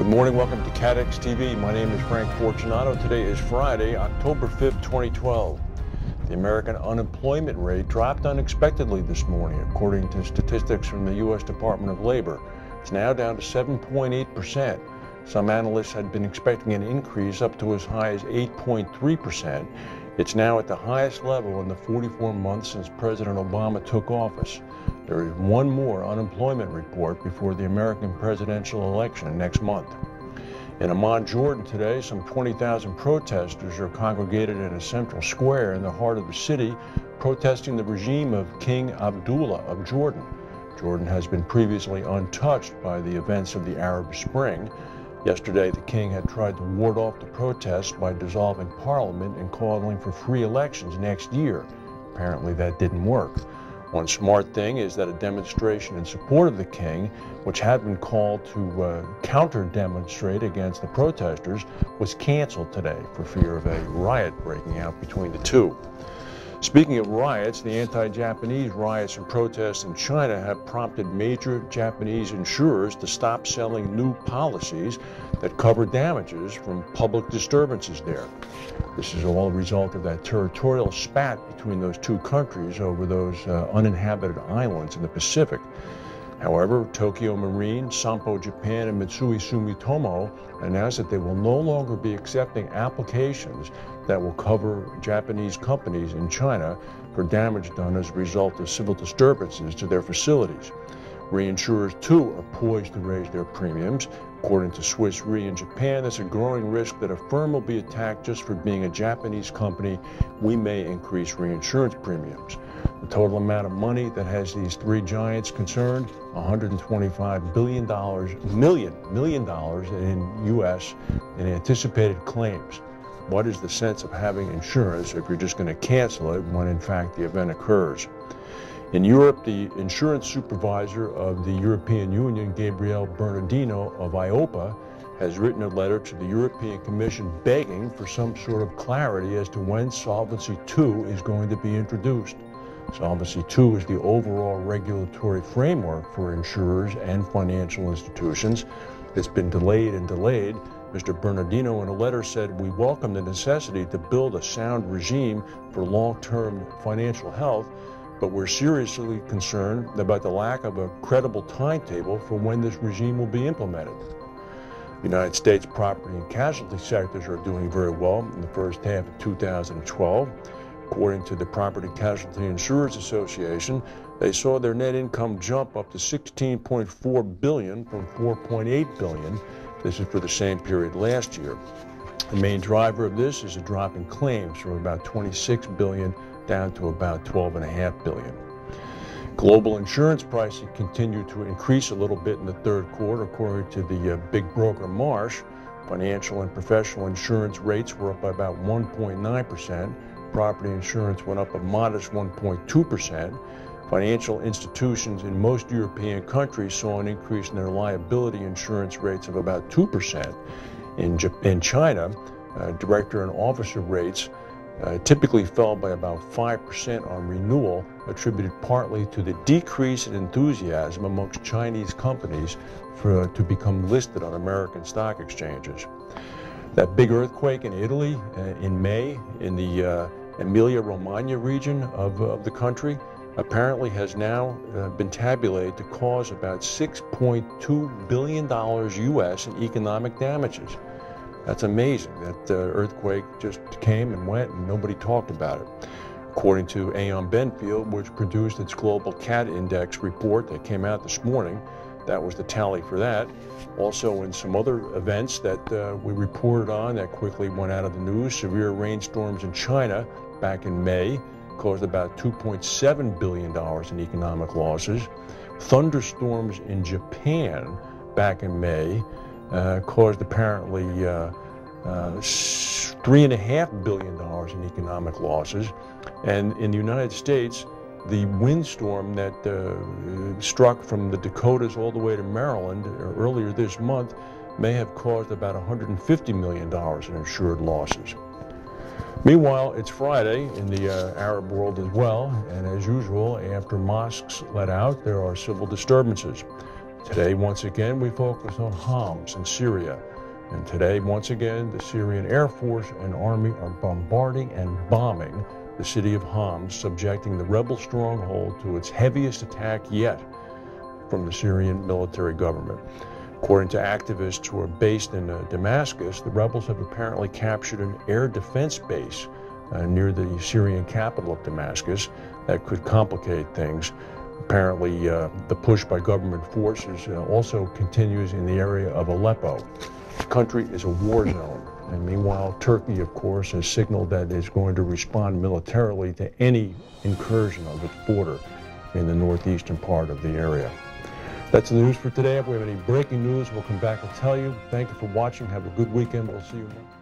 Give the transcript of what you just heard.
Good morning, welcome to CATEX TV. My name is Frank Fortunato. Today is Friday, October 5th, 2012. The American unemployment rate dropped unexpectedly this morning, according to statistics from the U.S. Department of Labor. It's now down to 7.8%. Some analysts had been expecting an increase up to as high as 8.3%. It's now at the highest level in the 44 months since President Obama took office. There is one more unemployment report before the American presidential election next month. In Amman, Jordan today, some 20,000 protesters are congregated in a central square in the heart of the city, protesting the regime of King Abdullah of Jordan. Jordan has been previously untouched by the events of the Arab Spring. Yesterday, the king had tried to ward off the protests by dissolving parliament and calling for free elections next year. Apparently that didn't work. One smart thing is that a demonstration in support of the king, which had been called to counter-demonstrate against the protesters, was canceled today for fear of a riot breaking out between the two. Speaking of riots, the anti-Japanese riots and protests in China have prompted major Japanese insurers to stop selling new policies that cover damages from public disturbances there. This is all a result of that territorial spat between those two countries over those uninhabited islands in the Pacific. However, Tokyo Marine, Sompo Japan, and Mitsui Sumitomo announced that they will no longer be accepting applications that will cover Japanese companies in China for damage done as a result of civil disturbances to their facilities. Reinsurers, too, are poised to raise their premiums. According to Swiss Re in Japan, there's a growing risk that a firm will be attacked just for being a Japanese company. We may increase reinsurance premiums. The total amount of money that has these three giants concerned, $125 million in U.S. in anticipated claims. What is the sense of having insurance if you're just going to cancel it when in fact the event occurs? In Europe, the insurance supervisor of the European Union, Gabriele Bernardino of EIOPA, has written a letter to the European Commission begging for some sort of clarity as to when Solvency II is going to be introduced. Solvency II is the overall regulatory framework for insurers and financial institutions. It's been delayed and delayed. Mr. Bernardino in a letter said, "We welcome the necessity to build a sound regime for long-term financial health, but we're seriously concerned about the lack of a credible timetable for when this regime will be implemented." The United States property and casualty sectors are doing very well in the first half of 2012. According to the Property Casualty Insurers Association, they saw their net income jump up to $16.4 billion from $4.8 billion. This is for the same period last year. The main driver of this is a drop in claims from about $26 billion down to about $12.5 billion. Global insurance pricing continued to increase a little bit in the third quarter, according to the big broker Marsh. Financial and professional insurance rates were up by about 1.9%. Property insurance went up a modest 1.2%. Financial institutions in most European countries saw an increase in their liability insurance rates of about 2%. In China, director and officer rates typically fell by about 5% on renewal, attributed partly to the decrease in enthusiasm amongst Chinese companies to become listed on American stock exchanges. That big earthquake in Italy in May in the Emilia-Romagna region of the country apparently has now been tabulated to cause about $6.2 billion U.S. in economic damages. That's amazing. That earthquake just came and went and nobody talked about it. According to Aon Benfield, which produced its global CAT index report that came out this morning, that was the tally for that. Also, in some other events that we reported on that quickly went out of the news, severe rainstorms in China back in May caused about $2.7 billion in economic losses. Thunderstorms in Japan back in May caused apparently $3.5 billion in economic losses. And in the United States, the windstorm that struck from the Dakotas all the way to Maryland earlier this month may have caused about $150 million in insured losses. Meanwhile, it's Friday in the Arab world as well, and as usual, after mosques let out, there are civil disturbances. Today, once again, we focus on Homs in Syria. And today, once again, the Syrian Air Force and Army are bombarding and bombing the city of Homs, subjecting the rebel stronghold to its heaviest attack yet from the Syrian military government. According to activists who are based in Damascus, the rebels have apparently captured an air defense base near the Syrian capital of Damascus that could complicate things. Apparently, the push by government forces also continues in the area of Aleppo. The country is a war zone, and meanwhile, Turkey, of course, has signaled that it's going to respond militarily to any incursion of its border in the northeastern part of the area. That's the news for today. If we have any breaking news, we'll come back and tell you. Thank you for watching. Have a good weekend. We'll see you Monday.